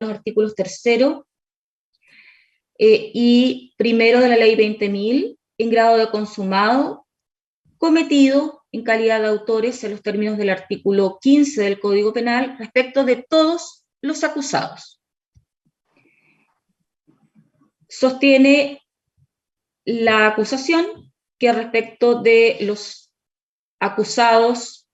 los artículos 3º y 1º de la ley 20.000 en grado de consumado, cometido en calidad de autores en los términos del artículo 15 del Código Penal respecto de todos los acusados. Sostiene la acusación que respecto de los acusados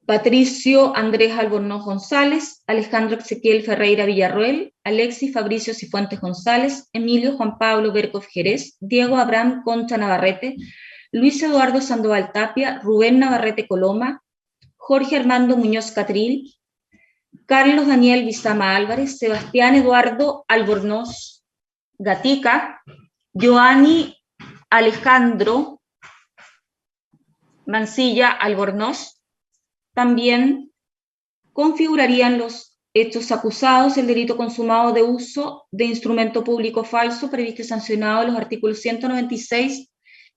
Patricio Andrés Albornoz González, Alejandro Ezequiel Ferreira Villarroel, Alexis Fabricio Cifuentes González, Emilio Juan Pablo Berkov Jerez, Diego Abraham Concha Navarrete, Luis Eduardo Sandoval Tapia, Rubén Navarrete Coloma, Jorge Armando Muñoz Catril, Carlos Daniel Bizama Álvarez, Sebastián Eduardo Albornoz Gatica, Joanny Alejandro Mancilla Albornoz. También configurarían los hechos acusados el delito consumado de uso de instrumento público falso previsto y sancionado en los artículos 196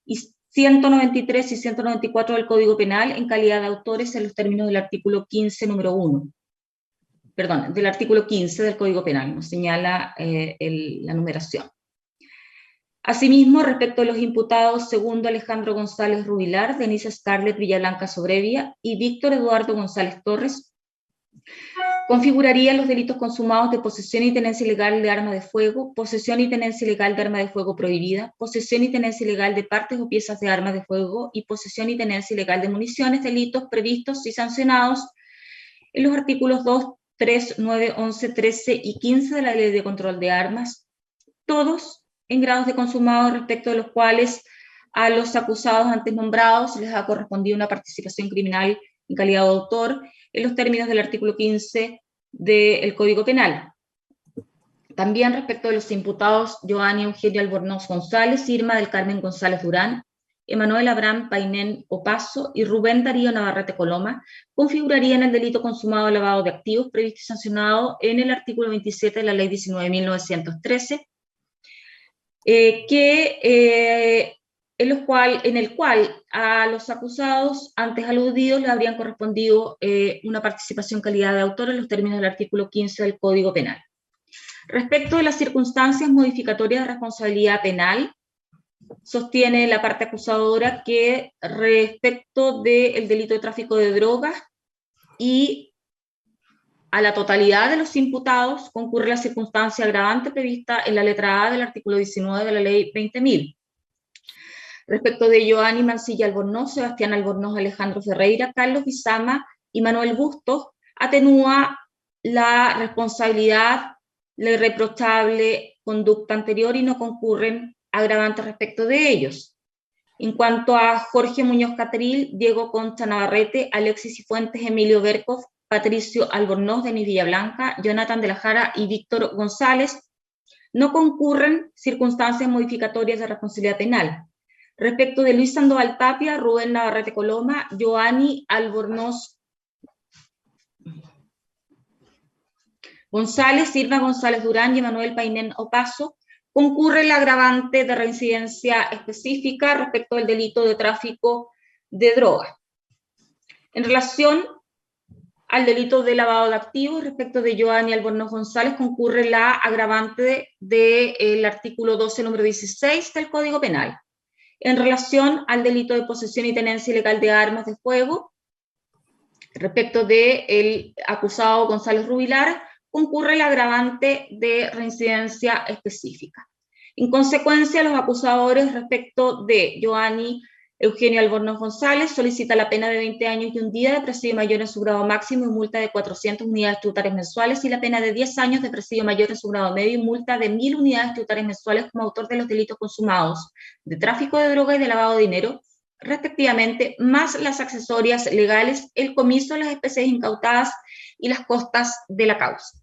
y 193 y 194 del Código Penal en calidad de autores en los términos del artículo 15, número 1. Perdón, del artículo 15 del Código Penal, nos señala la numeración. Asimismo, respecto a los imputados segundo Alejandro González Rubilar, Denise Scarlett Villablanca Sobrevia y Víctor Eduardo González Torres, configurarían los delitos consumados de posesión y tenencia ilegal de arma de fuego, posesión y tenencia ilegal de arma de fuego prohibida, posesión y tenencia ilegal de partes o piezas de armas de fuego y posesión y tenencia ilegal de municiones, delitos previstos y sancionados en los artículos 2, 3, 9, 11, 13 y 15 de la Ley de Control de Armas, todos en grados de consumado respecto de los cuales a los acusados antes nombrados les ha correspondido una participación criminal en calidad de autor en los términos del artículo 15 del Código Penal. También respecto de los imputados Joanny Eugenio Albornoz González, Irma del Carmen González Durán, Emanuel Abraham Painén Opaso y Rubén Darío Navarrete Coloma, configurarían el delito consumado de lavado de activos previsto y sancionado en el artículo 27 de la Ley 19.913, en el cual a los acusados antes aludidos le habrían correspondido una participación en calidad de autor en los términos del artículo 15 del Código Penal. Respecto de las circunstancias modificatorias de responsabilidad penal, sostiene la parte acusadora que respecto del delito de tráfico de drogas y a la totalidad de los imputados concurre la circunstancia agravante prevista en la letra A del artículo 19 de la Ley 20.000. Respecto de Joanny Mancilla Albornoz, Sebastián Albornoz Alejandro Ferreira, Carlos Bizama y Manuel Bustos, atenúa la responsabilidad, la irreprochable conducta anterior y no concurren agravantes respecto de ellos. En cuanto a Jorge Muñoz Catril, Diego Concha Navarrete, Alexis Cifuentes, Emilio Berkov, Patricio Albornoz, Denis Villablanca, Jonathan de la Jara y Víctor González, no concurren circunstancias modificatorias de responsabilidad penal. Respecto de Luis Sandoval Tapia, Rubén Navarrete Coloma, Joanny Albornoz González, Irma González Durán y Emanuel Painén Opaso, concurre el agravante de reincidencia específica respecto del delito de tráfico de drogas. En relación al delito de lavado de activos, respecto de Joanny Albornoz González, concurre la agravante del artículo 12, número 16 del Código Penal. En relación al delito de posesión y tenencia ilegal de armas de fuego, respecto del acusado González Rubilar, concurre el agravante de reincidencia específica. En consecuencia, los acusadores respecto de Joanny Eugenio Albornoz González solicita la pena de 20 años y un día de presidio mayor en su grado máximo y multa de 400 unidades tributarias mensuales y la pena de 10 años de presidio mayor en su grado medio y multa de 1.000 unidades tributarias mensuales como autor de los delitos consumados de tráfico de droga y de lavado de dinero, respectivamente, más las accesorias legales, el comiso de las especies incautadas y las costas de la causa.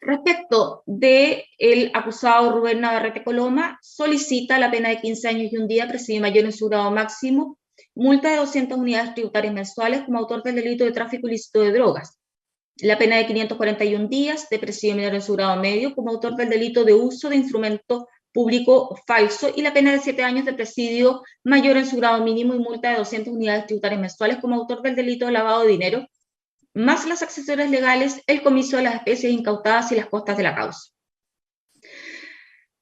Respecto del acusado Rubén Navarrete Coloma, solicita la pena de 15 años y un día, presidio mayor en su grado máximo, multa de 200 unidades tributarias mensuales como autor del delito de tráfico ilícito de drogas, la pena de 541 días de presidio menor en su grado medio como autor del delito de uso de instrumento público falso y la pena de 7 años de presidio mayor en su grado mínimo y multa de 200 unidades tributarias mensuales como autor del delito de lavado de dinero, más las accesorias legales, el comiso de las especies incautadas y las costas de la causa.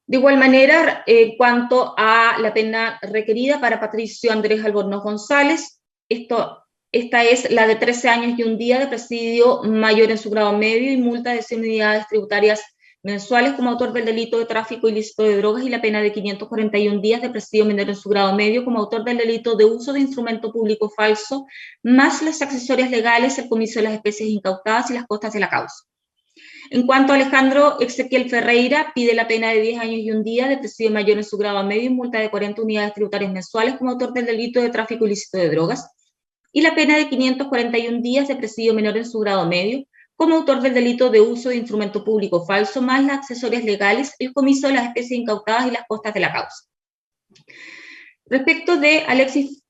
De igual manera, en cuanto a la pena requerida para Patricio Andrés Albornoz González, esta es la de 13 años y un día de presidio mayor en su grado medio y multa de 100 unidades tributarias mensuales como autor del delito de tráfico ilícito de drogas, y la pena de 541 días de presidio menor en su grado medio como autor del delito de uso de instrumento público falso, más las accesorias legales, el comiso de las especies incautadas y las costas de la causa. En cuanto a Alejandro Ezequiel Ferreira, pide la pena de 10 años y un día de presidio mayor en su grado medio y multa de 40 unidades tributarias mensuales como autor del delito de tráfico ilícito de drogas, y la pena de 541 días de presidio menor en su grado medio como autor del delito de uso de instrumento público falso, más las accesorias legales, el comiso de las especies incautadas y las costas de la causa. Respecto de Alexis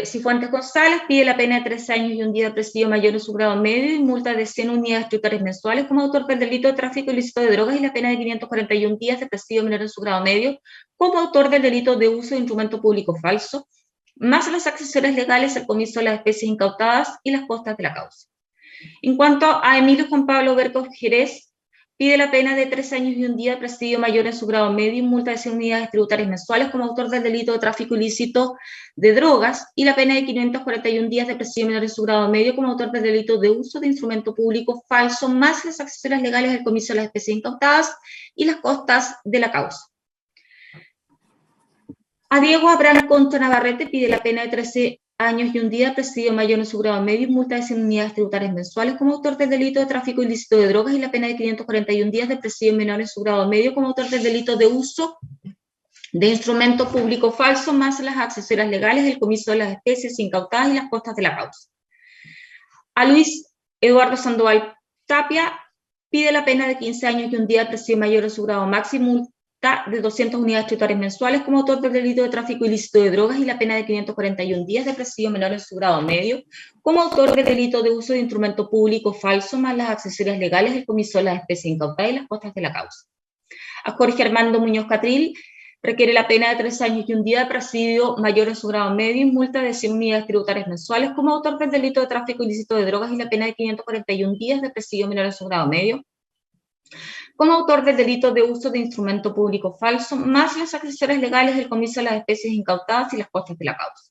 Cifuentes González, pide la pena de 3 años y un día de presidio mayor en su grado medio y multa de 100 unidades tributarias mensuales como autor del delito de tráfico ilícito de drogas, y la pena de 541 días de presidio menor en su grado medio como autor del delito de uso de instrumento público falso, más las accesorias legales, el comiso de las especies incautadas y las costas de la causa. En cuanto a Emilio Juan Pablo Bercos Jerez, pide la pena de 3 años y un día de presidio mayor en su grado medio y multa de 100 unidades tributarias mensuales como autor del delito de tráfico ilícito de drogas, y la pena de 541 días de presidio menor en su grado medio como autor del delito de uso de instrumento público falso, más las accesorias legales, el comiso de las especies incautadas y las costas de la causa. A Diego Abraham Concha Navarrete, pide la pena de 13 años y un día de presidio mayor en su grado medio y multa de 100 unidades tributarias mensuales como autor del delito de tráfico ilícito de drogas, y la pena de 541 días de presidio menor en su grado medio como autor del delito de uso de instrumento público falso, más las accesorias legales, el comiso de las especies incautadas y las costas de la causa. A Luis Eduardo Sandoval Tapia, pide la pena de 15 años y un día de presidio mayor en su grado máximo de 200 unidades tributarias mensuales como autor del delito de tráfico ilícito de drogas, y la pena de 541 días de presidio menor en su grado medio como autor del delito de uso de instrumento público falso, más las accesorias legales, el comiso de las especies incautadas y las costas de la causa. A Jorge Armando Muñoz Catril, requiere la pena de 3 años y un día de presidio mayor en su grado medio y multa de 100 unidades tributarias mensuales como autor del delito de tráfico ilícito de drogas, y la pena de 541 días de presidio menor en su grado medio como autor del delito de uso de instrumento público falso, más las accesorias legales, el comiso de las especies incautadas y las costas de la causa.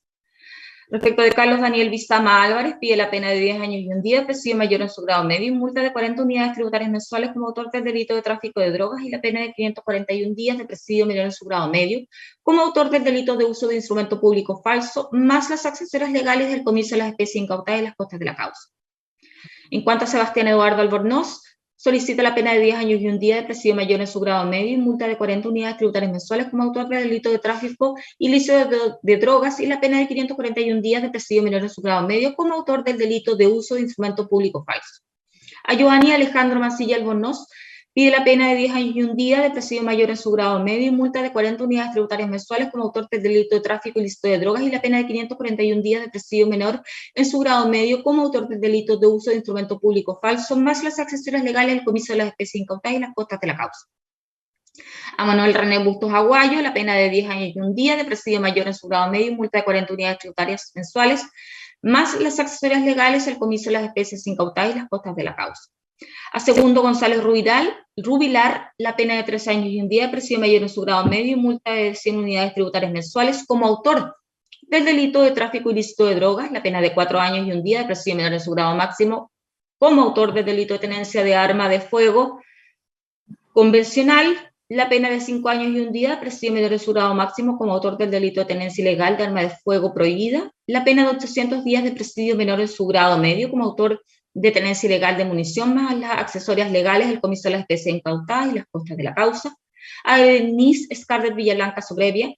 Respecto de Carlos Daniel Vistama Álvarez, pide la pena de 10 años y un día de presidio mayor en su grado medio y multa de 40 unidades tributarias mensuales como autor del delito de tráfico de drogas, y la pena de 541 días de presidio menor en su grado medio como autor del delito de uso de instrumento público falso, más las accesorias legales, el comiso de las especies incautadas y las costas de la causa. En cuanto a Sebastián Eduardo Albornoz, solicita la pena de 10 años y un día de presidio mayor en su grado medio y multa de 40 unidades tributarias mensuales como autor del delito de tráfico ilícito de drogas, y la pena de 541 días de presidio menor en su grado medio como autor del delito de uso de instrumento público falso. A Giovanni Alejandro Mancilla Albornoz, pide la pena de 10 años y un día de presidio mayor en su grado medio y multa de 40 unidades tributarias mensuales como autor del delito de tráfico ilícito de drogas, y la pena de 541 días de presidio menor en su grado medio como autor del delito de uso de instrumento público falso, más las accesorias legales, el comiso de las especies incautadas y las costas de la causa. A Manuel René Bustos Aguayo, la pena de 10 años y un día de presidio mayor en su grado medio y multa de 40 unidades tributarias mensuales, más las accesorias legales, el comiso de las especies incautadas y las costas de la causa. A Segundo González Rubilar, la pena de 3 años y un día de presidio mayor en su grado medio y multa de 100 unidades tributarias mensuales como autor del delito de tráfico ilícito de drogas, la pena de 4 años y un día de presidio menor en su grado máximo como autor del delito de tenencia de arma de fuego convencional, la pena de 5 años y un día de presidio menor en su grado máximo como autor del delito de tenencia ilegal de arma de fuego prohibida, la pena de 800 días de presidio menor en su grado medio como autor de tenencia ilegal de munición, más las accesorias legales, el comiso de las especies incautadas y las costas de la causa. A Denise Scarlett Villalonga Sobrevia,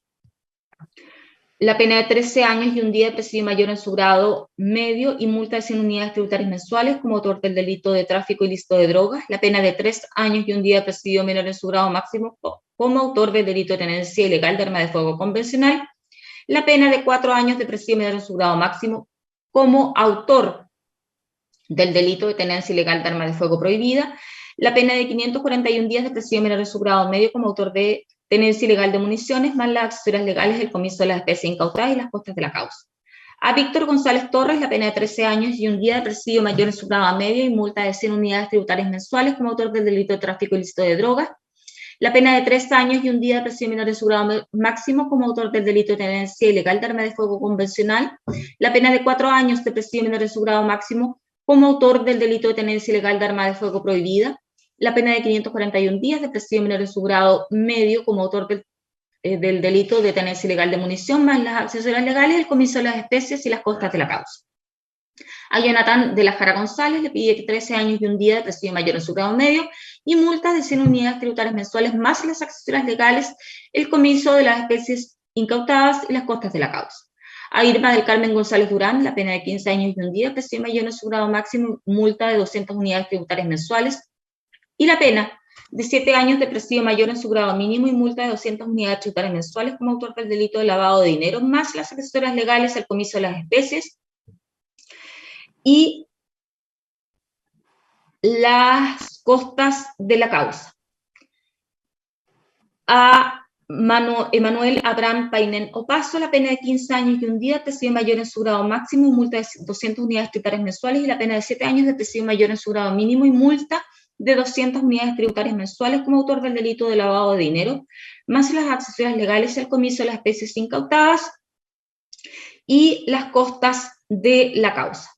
la pena de 13 años y un día de presidio mayor en su grado medio y multa de 100 unidades tributarias mensuales como autor del delito de tráfico ilícito de drogas, la pena de 3 años y un día de presidio menor en su grado máximo como autor del delito de tenencia ilegal de arma de fuego convencional, la pena de 4 años de presidio menor en su grado máximo como autor del delito de tenencia ilegal de arma de fuego prohibida, la pena de 541 días de presidio menor en su grado medio como autor de tenencia ilegal de municiones, más las accesorias legales, el comiso de las especies incautadas y las costas de la causa. A Víctor González Torres, la pena de 13 años y un día de presidio mayor en su grado medio y multa de 100 unidades tributarias mensuales como autor del delito de tráfico ilícito de drogas. La pena de 3 años y un día de presidio menor en su grado máximo como autor del delito de tenencia ilegal de arma de fuego convencional. La pena de 4 años de presidio menor en su grado máximo como autor del delito de tenencia ilegal de arma de fuego prohibida. La pena de 541 días de presidio menor en su grado medio como autor del delito de tenencia ilegal de munición, más las accesorias legales, el comiso de las especies y las costas de la causa. A Jonathan de la Jara González le pide 13 años y un día de presidio mayor en su grado medio y multas de 100 unidades tributarias mensuales más las accesorias legales, el comiso de las especies incautadas y las costas de la causa. A Irma del Carmen González Durán, la pena de 15 años y un día de presidio mayor en su grado máximo, multa de 200 unidades tributarias mensuales. Y la pena de 7 años de presidio mayor en su grado mínimo y multa de 200 unidades tributarias mensuales como autor del delito de lavado de dinero, más las accesorias legales, el comiso de las especies y las costas de la causa. A Emanuel Abraham Painén Opaso, la pena de 15 años y un día de presidio mayor en su grado máximo y multa de 200 unidades tributarias mensuales y la pena de 7 años de presidio mayor en su grado mínimo y multa de 200 unidades tributarias mensuales como autor del delito de lavado de dinero, más las accesorias legales, el comiso de las especies incautadas y las costas de la causa.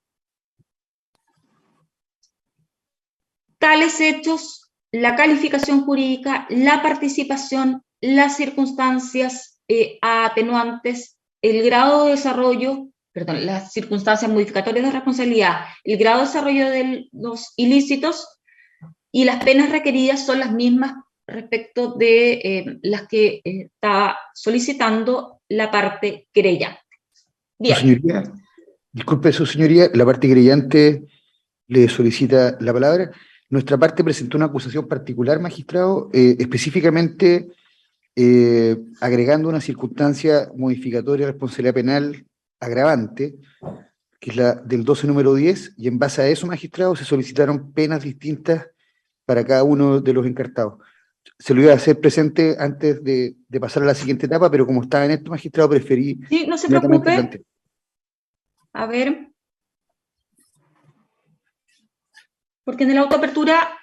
Tales hechos, la calificación jurídica, la participación, las circunstancias atenuantes, el grado de desarrollo, perdón, las circunstancias modificatorias de responsabilidad, el grado de desarrollo de los ilícitos y las penas requeridas son las mismas respecto de las que está solicitando la parte querellante. Bien. Su señoría, disculpe, su señoría, la parte querellante le solicita la palabra. Nuestra parte presentó una acusación particular, magistrado, específicamente agregando una circunstancia modificatoria de responsabilidad penal agravante, que es la del 12 número 10, y en base a eso, magistrado, se solicitaron penas distintas para cada uno de los encartados. Se lo iba a hacer presente antes de pasar a la siguiente etapa, pero como estaba en esto, magistrado, preferí... Sí, no se preocupe. A ver. Porque en la autoapertura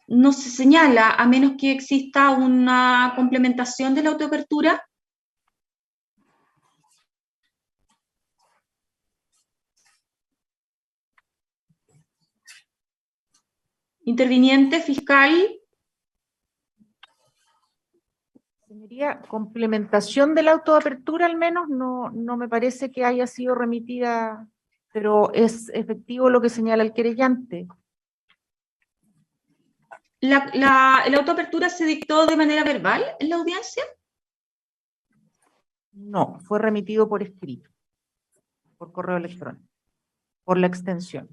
no se señala, a menos que exista una complementación de la autoapertura. Interviniente, fiscal. Señoría, complementación de la autoapertura al menos no me parece que haya sido remitida, pero es efectivo lo que señala el querellante. ¿La autoapertura se dictó de manera verbal en la audiencia? No, fue remitido por escrito, por correo electrónico, por la extensión.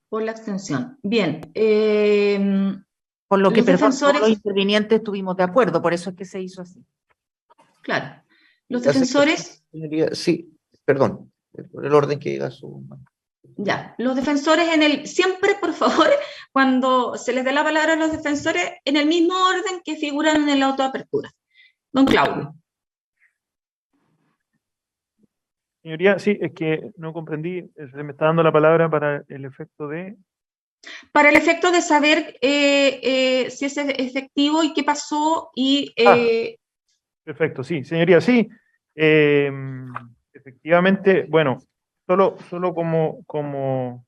Por la extensión. Bien. Por lo que, perdón, defensores... todos los intervinientes estuvimos de acuerdo, por eso es que se hizo así. Claro. Los defensores... Señoría, sí, perdón, por el orden que diga su... Ya, los defensores siempre, por favor, cuando se les dé la palabra a los defensores, en el mismo orden que figuran en la autoapertura. Don Claudio. Señoría, sí, es que no comprendí, se me está dando la palabra para el efecto de... Para el efecto de saber si es efectivo y qué pasó y... Perfecto, sí, señoría, sí. Efectivamente, bueno, solo como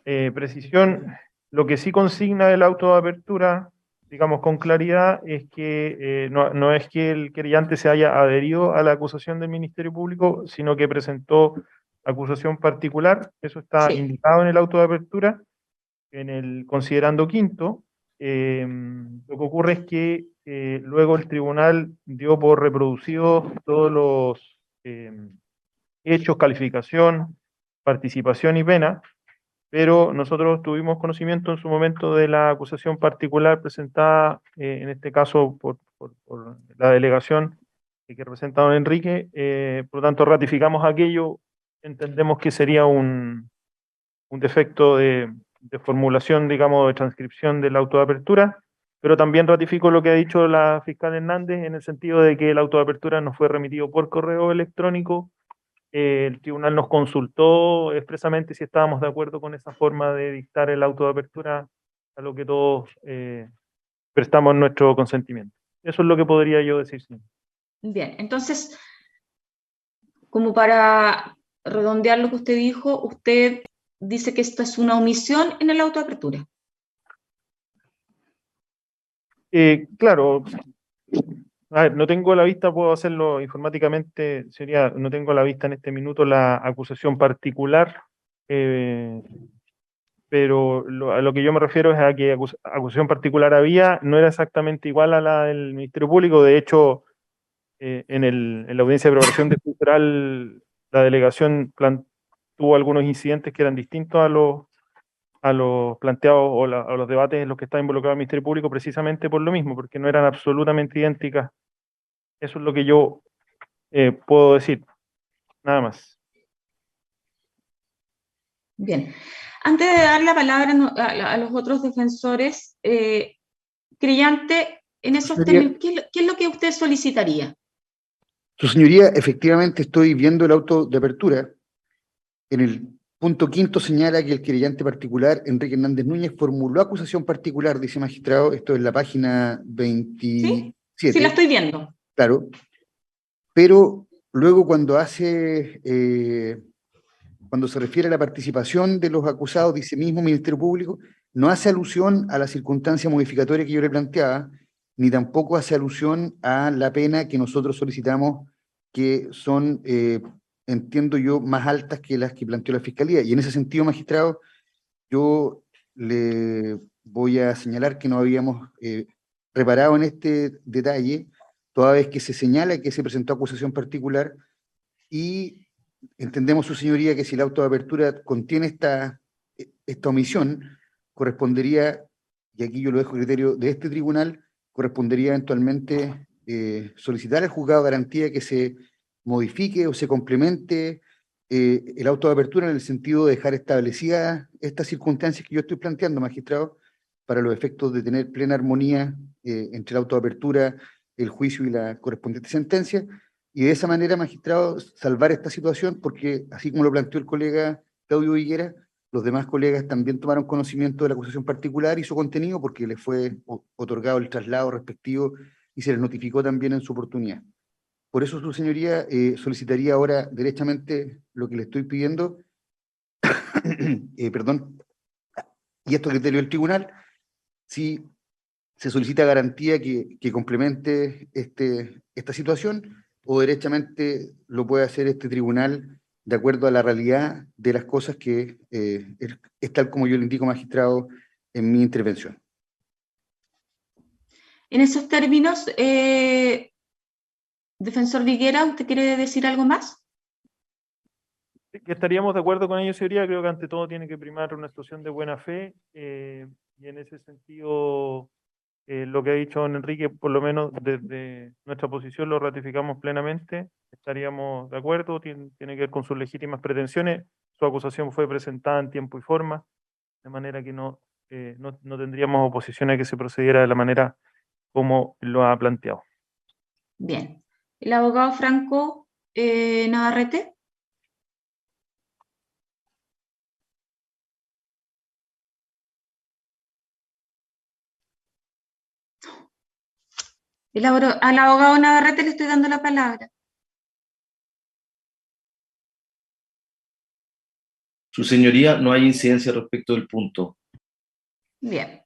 precisión, lo que sí consigna el auto de apertura, digamos con claridad, es que no es que el querellante se haya adherido a la acusación del Ministerio Público, sino que presentó acusación particular, eso está indicado en el auto de apertura, en el considerando quinto. Lo que ocurre es que luego el tribunal dio por reproducidos todos los hechos, calificación, participación y pena, pero nosotros tuvimos conocimiento en su momento de la acusación particular presentada, en este caso por la delegación que representa a don Enrique, por lo tanto ratificamos aquello, entendemos que sería un defecto de formulación, digamos, de transcripción de la auto de apertura, Pero también ratifico lo que ha dicho la fiscal Hernández en el sentido de que el auto de apertura nos fue remitido por correo electrónico. El tribunal nos consultó expresamente si estábamos de acuerdo con esa forma de dictar el auto de apertura, a lo que todos prestamos nuestro consentimiento. Eso es lo que podría yo decir. Sí. Bien, entonces, como para redondear lo que usted dijo, usted dice que esta es una omisión en el auto de apertura. Claro, a ver, no tengo a la vista, puedo hacerlo informáticamente, no tengo a la vista en este minuto la acusación particular, pero a lo que yo me refiero es a que acusación particular había, no era exactamente igual a la del Ministerio Público. De hecho, en la audiencia de preparación de juicio oral, la delegación tuvo algunos incidentes que eran distintos a los planteados o a los debates en los que está involucrado el Ministerio Público, precisamente por lo mismo, porque no eran absolutamente idénticas. Eso es lo que yo puedo decir, nada más. Bien. Antes de dar la palabra a los otros defensores, creyente, en esos términos, ¿qué es lo que usted solicitaría? Su señoría, efectivamente estoy viendo el auto de apertura. En el punto 5 señala que el querellante particular, Enrique Hernández Núñez, formuló acusación particular, dice magistrado, esto es la página 27. Sí, la estoy viendo. Claro, pero luego cuando se refiere a la participación de los acusados, dice mismo Ministerio Público, no hace alusión a la circunstancia modificatoria que yo le planteaba, ni tampoco hace alusión a la pena que nosotros solicitamos, que son, entiendo yo, más altas que las que planteó la Fiscalía. Y en ese sentido, magistrado, yo le voy a señalar que no habíamos reparado en este detalle, toda vez que se señala que se presentó acusación particular, y entendemos, su señoría, que si el auto de apertura contiene esta omisión, correspondería, y aquí yo lo dejo a criterio de este tribunal, correspondería eventualmente solicitar al juzgado de garantía que se modifique o se complemente el auto de apertura en el sentido de dejar establecidas estas circunstancias que yo estoy planteando, magistrado, para los efectos de tener plena armonía entre el auto de apertura, el juicio y la correspondiente sentencia, y de esa manera, magistrado, salvar esta situación, porque así como lo planteó el colega Claudio Higuera, los demás colegas también tomaron conocimiento de la acusación particular y su contenido, porque les fue otorgado el traslado respectivo y se les notificó también en su oportunidad. Por eso, su señoría, solicitaría ahora derechamente lo que le estoy pidiendo, perdón, y esto a criterio del tribunal, si se solicita garantía que complemente esta situación, o derechamente lo puede hacer este tribunal de acuerdo a la realidad de las cosas, que es tal como yo le indico, magistrado, en mi intervención. En esos términos, defensor Higuera, ¿usted quiere decir algo más? Que estaríamos de acuerdo con ello, señoría. Creo que ante todo tiene que primar una situación de buena fe, y en ese sentido lo que ha dicho don Enrique, por lo menos desde nuestra posición, lo ratificamos plenamente. Estaríamos de acuerdo, tiene que ver con sus legítimas pretensiones. Su acusación fue presentada en tiempo y forma, de manera que no tendríamos oposición a que se procediera de la manera como lo ha planteado. Bien. El abogado Franco Navarrete. Al abogado Navarrete le estoy dando la palabra. Su señoría, no hay incidencia respecto del punto. Bien.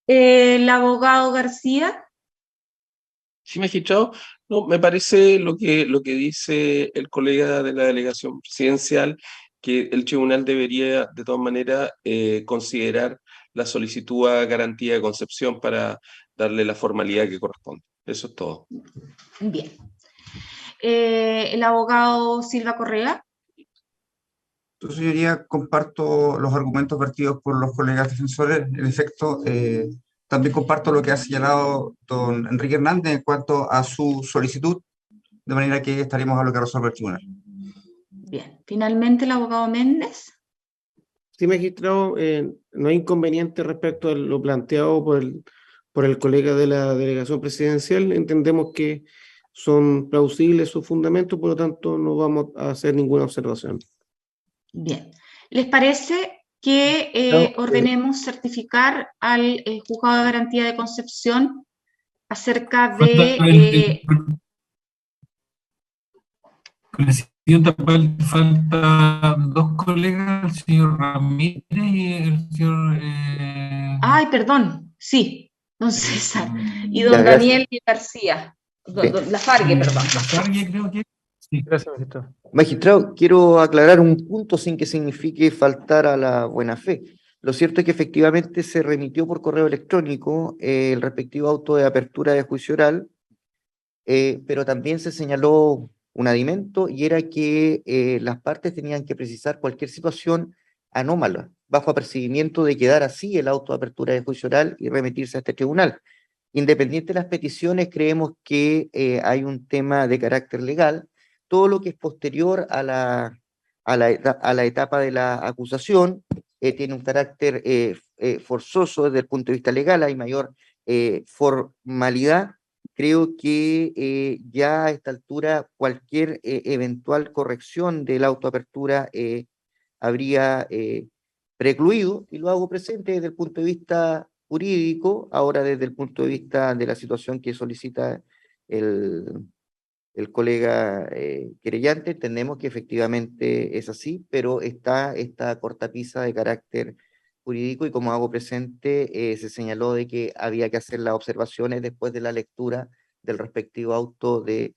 El abogado García. Sí, magistrado. No, me parece lo que dice el colega de la delegación presidencial, que el tribunal debería, de todas maneras, considerar la solicitud a garantía de concepción para darle la formalidad que corresponde. Eso es todo. Bien. El abogado Silva Correa. Su señoría, comparto los argumentos vertidos por los colegas defensores. En efecto, también comparto lo que ha señalado don Enrique Hernández en cuanto a su solicitud, de manera que estaremos a lo que resuelve el tribunal. Bien. Finalmente, el abogado Méndez. Sí, magistrado, no hay inconveniente respecto a lo planteado por el colega de la delegación presidencial. Entendemos que son plausibles sus fundamentos, por lo tanto no vamos a hacer ninguna observación. Bien. ¿Les parece que ordenemos certificar al juzgado de garantía de Concepción acerca de... Presidenta, faltan dos colegas, el señor Ramírez y el señor... Ay, perdón, sí, don César, y Ya, don gracias. Daniel García, don Lafargue, perdón. Lafargue, creo que... Sí. Gracias, magistrado. Magistrado, quiero aclarar un punto sin que signifique faltar a la buena fe. Lo cierto es que efectivamente se remitió por correo electrónico el respectivo auto de apertura de juicio oral, pero también se señaló un adimento y era que las partes tenían que precisar cualquier situación anómala, bajo apercibimiento de quedar así el auto de apertura de juicio oral y remitirse a este tribunal. Independiente de las peticiones, creemos que hay un tema de carácter legal. Todo lo que es posterior a la etapa de la acusación tiene un carácter forzoso desde el punto de vista legal, hay mayor formalidad. Creo que ya a esta altura cualquier eventual corrección de la autoapertura habría precluido, y lo hago presente desde el punto de vista jurídico, ahora desde el punto de vista de la situación que solicita el colega querellante. Entendemos que efectivamente es así, pero está esta cortapisa de carácter jurídico y como hago presente, se señaló de que había que hacer las observaciones después de la lectura del respectivo auto de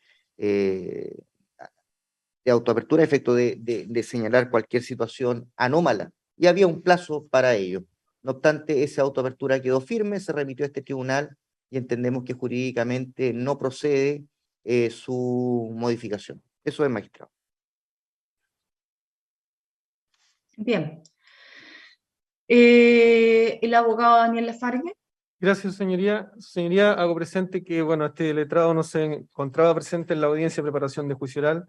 autoapertura, a efecto de señalar cualquier situación anómala, y había un plazo para ello. No obstante, esa autoapertura quedó firme, se remitió a este tribunal y entendemos que jurídicamente no procede su modificación. Eso es, magistrado. Bien. El abogado Daniel Lafargue. Gracias, señoría. Señoría, hago presente que, bueno, este letrado no se encontraba presente en la audiencia de preparación de juicio oral.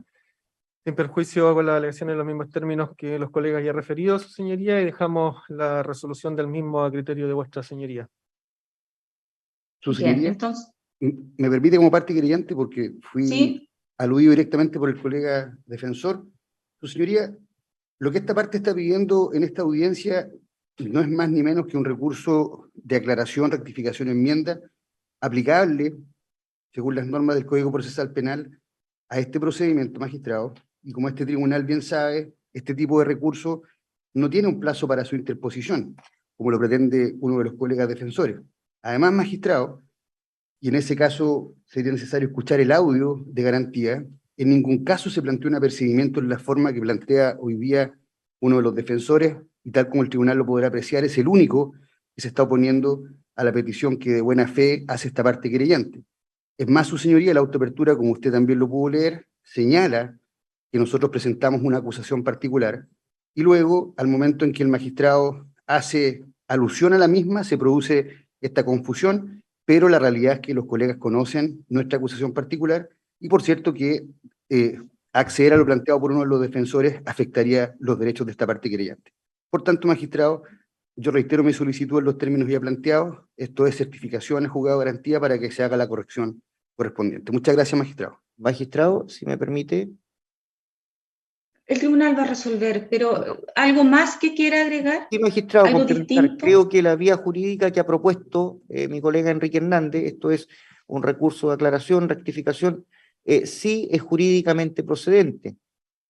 Sin perjuicio, hago la alegación en los mismos términos que los colegas ya referidos, señoría, y dejamos la resolución del mismo a criterio de vuestra señoría. Su Bien, señoría, entonces, me permite como parte querellante, porque fui sí, aludido directamente por el colega defensor. Su señoría, lo que esta parte está pidiendo en esta audiencia no es más ni menos que un recurso de aclaración, rectificación, enmienda, aplicable, según las normas del Código Procesal Penal, a este procedimiento, magistrado. Y como este tribunal bien sabe, este tipo de recurso no tiene un plazo para su interposición, como lo pretende uno de los colegas defensores. Además, magistrado, y en ese caso sería necesario escuchar el audio de garantía, en ningún caso se planteó un apercibimiento en la forma que plantea hoy día uno de los defensores, y tal como el tribunal lo podrá apreciar, es el único que se está oponiendo a la petición que de buena fe hace esta parte querellante. Es más, su señoría, la autoapertura, como usted también lo pudo leer, señala que nosotros presentamos una acusación particular, y luego, al momento en que el magistrado hace alusión a la misma, se produce esta confusión, pero la realidad es que los colegas conocen nuestra acusación particular, y por cierto que acceder a lo planteado por uno de los defensores afectaría los derechos de esta parte querellante. Por tanto, magistrado, yo reitero mi solicitud en los términos ya planteados, esto es certificación al juzgado de garantía para que se haga la corrección correspondiente. Muchas gracias, magistrado. Magistrado, si me permite. el tribunal va a resolver, pero ¿algo más que quiera agregar? Sí, magistrado, ¿Algo complementar. distinto? Creo que la vía jurídica que ha propuesto mi colega Enrique Hernández, esto es un recurso de aclaración, rectificación, sí es jurídicamente procedente.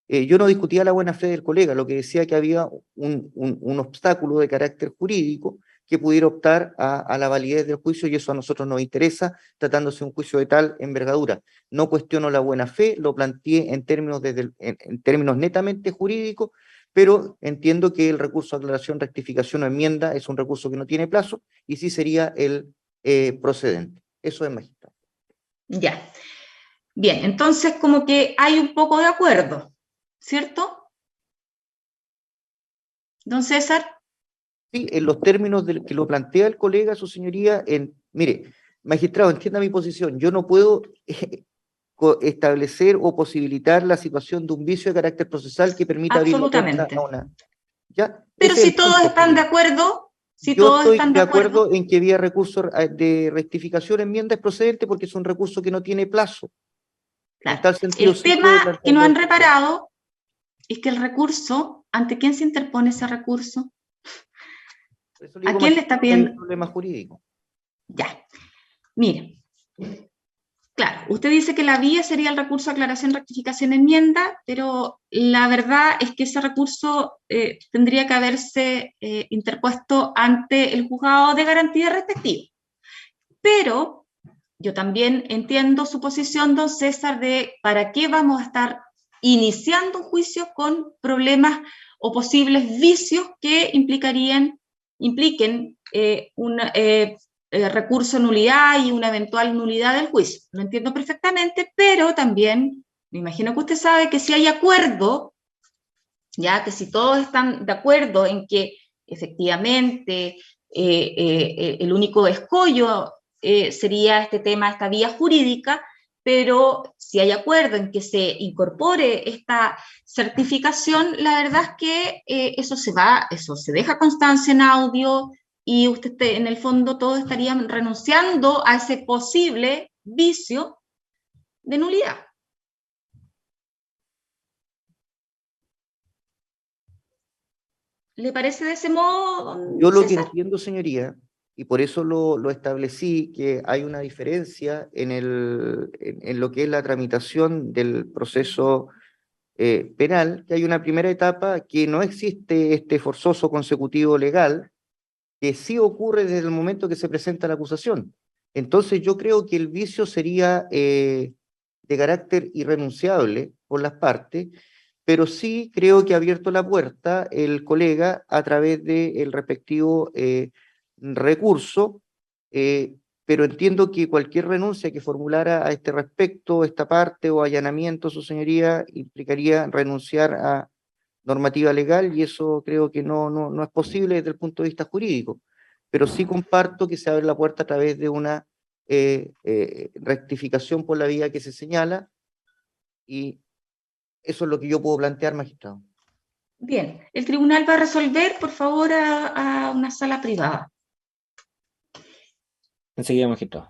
Yo no discutía la buena fe del colega, lo que decía que había un obstáculo de carácter jurídico que pudiera optar a la validez del juicio, y eso a nosotros nos interesa, tratándose de un juicio de tal envergadura. No cuestiono la buena fe, lo planteé en términos, en términos netamente jurídicos, pero entiendo que el recurso de aclaración, rectificación o enmienda es un recurso que no tiene plazo y sí sería el procedente. Eso es, magistrado. Ya. Bien, entonces como que hay un poco de acuerdo, ¿cierto? Don César. Sí, en los términos que lo plantea el colega, su señoría, mire, magistrado, entienda mi posición, yo no puedo establecer o posibilitar la situación de un vicio de carácter procesal que permita abrir la puerta a una... ¿Ya? Pero Ese es si el todos punto, están de señoría. acuerdo, si Yo todos estoy están de de acuerdo, acuerdo en que vía recurso de rectificación enmienda es procedente porque es un recurso que no tiene plazo. En claro. tal sentido, El sí tema puedo que no plantearlo de han esta manera. reparado es que el recurso, ¿ante quién se interpone ese recurso? Por eso le ¿A digo, quién le está magistrado, que hay un pidiendo? problema jurídico. Ya, mire, claro, usted dice que la vía sería el recurso de aclaración, rectificación, enmienda, pero la verdad es que ese recurso tendría que haberse interpuesto ante el juzgado de garantía respectivo. Pero yo también entiendo su posición, don César, de para qué vamos a estar iniciando un juicio con problemas o posibles vicios que impliquen un recurso de nulidad y una eventual nulidad del juicio. Lo entiendo perfectamente, pero también me imagino que usted sabe que si hay acuerdo, ya que si todos están de acuerdo en que efectivamente el único escollo sería este tema, esta vía jurídica, pero si hay acuerdo en que se incorpore esta certificación, la verdad es que eso se deja constancia en audio y usted en el fondo todos estarían renunciando a ese posible vicio de nulidad. ¿Le parece de ese modo, don Yo lo que César? entiendo, señoría, y por eso lo establecí, que hay una diferencia en lo que es la tramitación del proceso penal, que hay una primera etapa que no existe este forzoso consecutivo legal, que sí ocurre desde el momento que se presenta la acusación. Entonces yo creo que el vicio sería de carácter irrenunciable por las partes, pero sí creo que ha abierto la puerta el colega a través del respectivo recurso, pero entiendo que cualquier renuncia que formulara a este respecto, esta parte o allanamiento, su señoría, implicaría renunciar a normativa legal y eso creo que no es posible desde el punto de vista jurídico. Pero sí comparto que se abre la puerta a través de una rectificación por la vía que se señala y eso es lo que yo puedo plantear, magistrado. Bien, el tribunal va a resolver, por favor, a una sala privada. Enseguida, magistrado.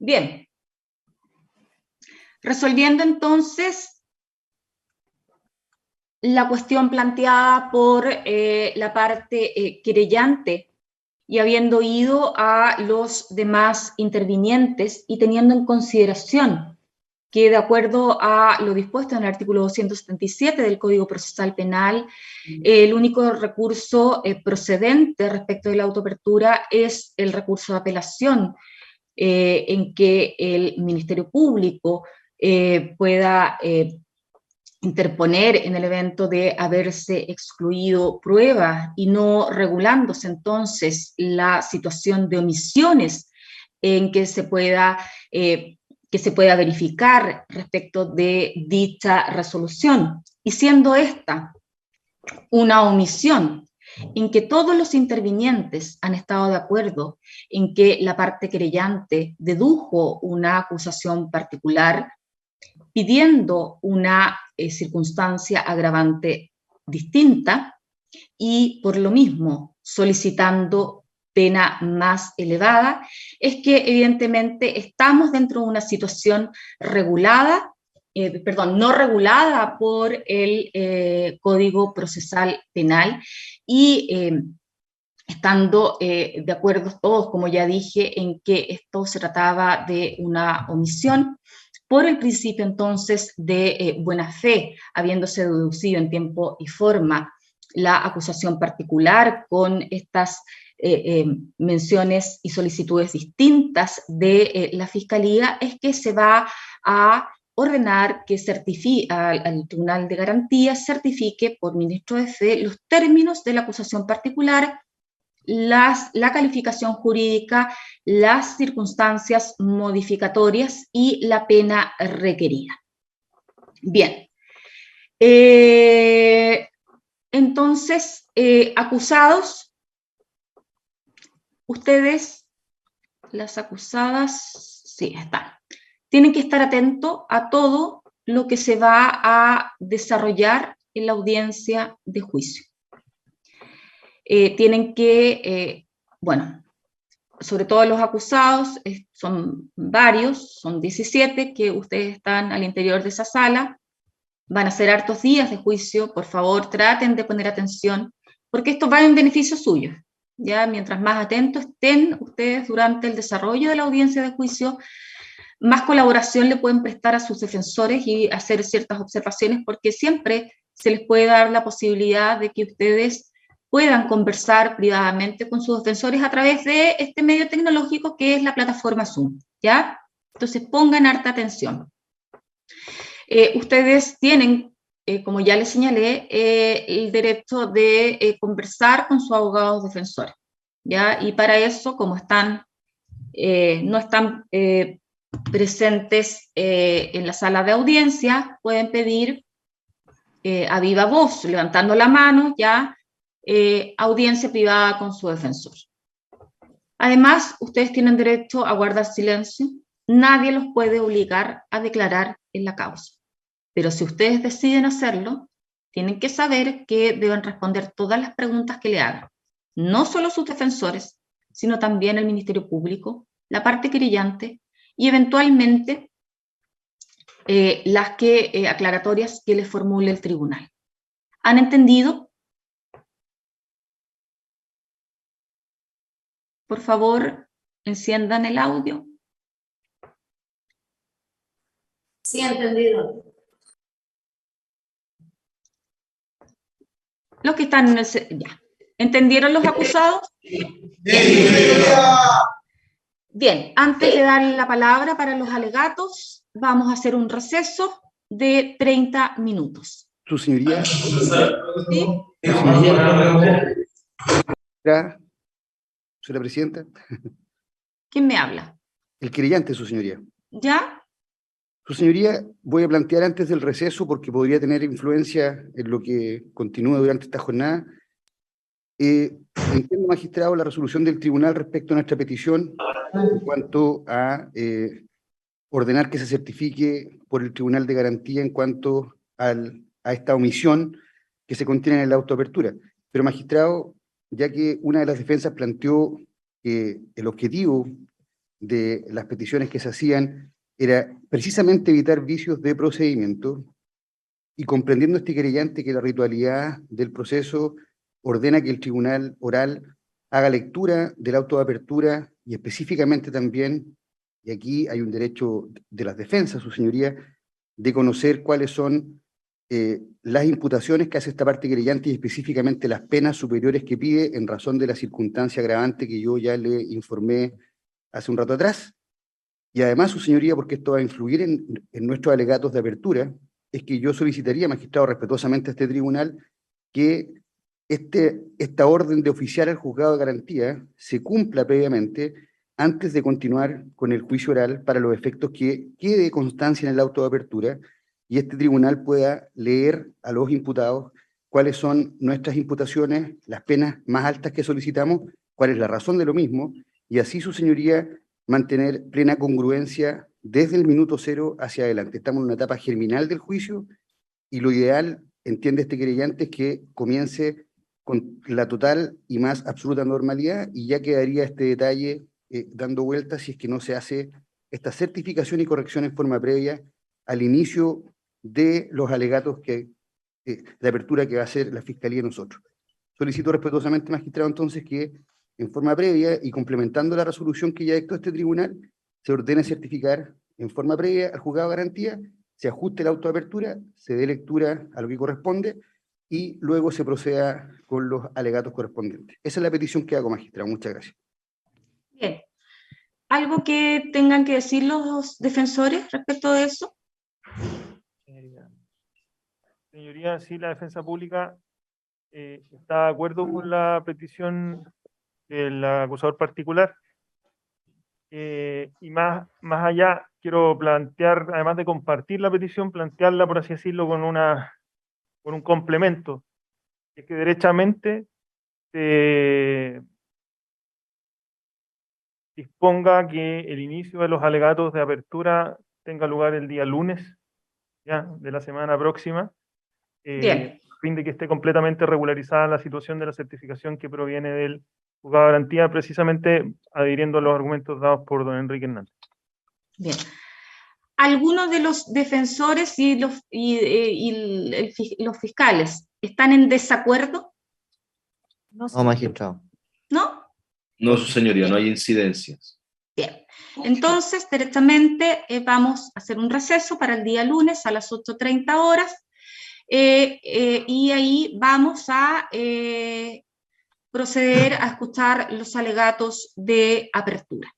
Bien. Resolviendo entonces la cuestión planteada por la parte querellante y habiendo ido a los demás intervinientes y teniendo en consideración que de acuerdo a lo dispuesto en el artículo 277 del Código Procesal Penal, el único recurso procedente respecto de la autoapertura es el recurso de apelación, en que el Ministerio Público pueda interponer en el evento de haberse excluido pruebas y no regulándose entonces la situación de omisiones en que se pueda verificar respecto de dicha resolución. Y siendo esta una omisión en que todos los intervinientes han estado de acuerdo en que la parte querellante dedujo una acusación particular, pidiendo una circunstancia agravante distinta y por lo mismo solicitando pena más elevada, es que evidentemente estamos dentro de una situación regulada, no regulada por el Código Procesal Penal y estando de acuerdo todos, como ya dije, en que esto se trataba de una omisión, por el principio entonces de buena fe, habiéndose deducido en tiempo y forma la acusación particular con estas menciones y solicitudes distintas de la Fiscalía, es que se va a ordenar que al Tribunal de Garantías certifique por ministro de fe los términos de la acusación particular la calificación jurídica, las circunstancias modificatorias y la pena requerida. Bien. Entonces, acusados, ustedes, las acusadas, sí, están. Tienen que estar atentos a todo lo que se va a desarrollar en la audiencia de juicio. Tienen que, bueno, sobre todo los acusados, son varios, son 17 que ustedes están al interior de esa sala, van a ser hartos días de juicio, por favor traten de poner atención, porque esto va en beneficio suyo, ya mientras más atentos estén ustedes durante el desarrollo de la audiencia de juicio, más colaboración le pueden prestar a sus defensores y hacer ciertas observaciones, porque siempre se les puede dar la posibilidad de que ustedes puedan conversar privadamente con sus defensores a través de este medio tecnológico que es la plataforma Zoom, ¿ya? Entonces pongan harta atención. Ustedes tienen, como ya les señalé, el derecho de conversar con sus abogados defensores, ¿ya? Y para eso, como están, no están presentes en la sala de audiencia, pueden pedir a viva voz, levantando la mano, ya, audiencia privada con su defensor. Además, ustedes tienen derecho a guardar silencio. Nadie los puede obligar a declarar en la causa. Pero si ustedes deciden hacerlo, tienen que saber que deben responder todas las preguntas que le hagan. No solo sus defensores, sino también el Ministerio Público, la parte querellante y eventualmente las aclaratorias que les formule el tribunal. ¿Han entendido? Por favor, enciendan el audio. Sí, entendido. Los que están en el... Ya. ¿Entendieron los acusados? Bien, antes de darle la palabra para los alegatos, vamos a hacer un receso de 30 minutos. Su señoría. ¿Sí? Señora presidenta. ¿Quién me habla? El querellante, su señoría. ¿Ya? Su señoría, voy a plantear antes del receso, porque podría tener influencia en lo que continúe durante esta jornada. Entiendo, magistrado, la resolución del tribunal respecto a nuestra petición en cuanto a ordenar que se certifique por el Tribunal de Garantía en cuanto a esta omisión que se contiene en la autoapertura. Pero, magistrado, ya que una de las defensas planteó que el objetivo de las peticiones que se hacían era precisamente evitar vicios de procedimiento, y comprendiendo este querellante que la ritualidad del proceso ordena que el tribunal oral haga lectura del auto de apertura y específicamente también, y aquí hay un derecho de las defensas, su señoría, de conocer cuáles son las imputaciones que hace esta parte querellante y específicamente las penas superiores que pide en razón de la circunstancia agravante que yo ya le informé hace un rato atrás. Y además, su señoría, porque esto va a influir en nuestros alegatos de apertura, es que yo solicitaría, magistrado, respetuosamente a este tribunal, que esta orden de oficiar al juzgado de garantía se cumpla previamente antes de continuar con el juicio oral para los efectos que quede constancia en el auto de apertura y este tribunal pueda leer a los imputados cuáles son nuestras imputaciones, las penas más altas que solicitamos, cuál es la razón de lo mismo, y así, su señoría, mantener plena congruencia desde el minuto cero hacia adelante. Estamos en una etapa germinal del juicio y lo ideal, entiende este querellante, es que comience con la total y más absoluta normalidad y ya quedaría este detalle dando vueltas si es que no se hace esta certificación y corrección en forma previa al inicio de los alegatos de apertura que va a hacer la Fiscalía y nosotros. Solicito respetuosamente, magistrado, entonces, que en forma previa y complementando la resolución que ya dictó este tribunal, se ordene certificar en forma previa al juzgado de garantía, se ajuste el auto de apertura, se dé lectura a lo que corresponde y luego se proceda con los alegatos correspondientes. Esa es la petición que hago, magistrado. Muchas gracias. Bien. ¿Algo que tengan que decir los defensores respecto de eso? Señoría, sí, la defensa pública está de acuerdo con la petición el acusador particular. Y más allá, quiero plantear, además de compartir la petición, plantearla, por así decirlo, con un complemento. Es que derechamente se disponga que el inicio de los alegatos de apertura tenga lugar el día lunes, ya, de la semana próxima, Bien. a fin de que esté completamente regularizada la situación de la certificación que proviene del juzgado de garantía, precisamente adhiriendo a los argumentos dados por don Enrique Hernández. Bien. ¿Algunos de los defensores y los fiscales están en desacuerdo? No, No, magistrado. ¿No? No, su señoría, no hay incidencias. Bien. Entonces, directamente vamos a hacer un receso para el día lunes a las 8:30 horas. Y ahí vamos a proceder a escuchar los alegatos de apertura.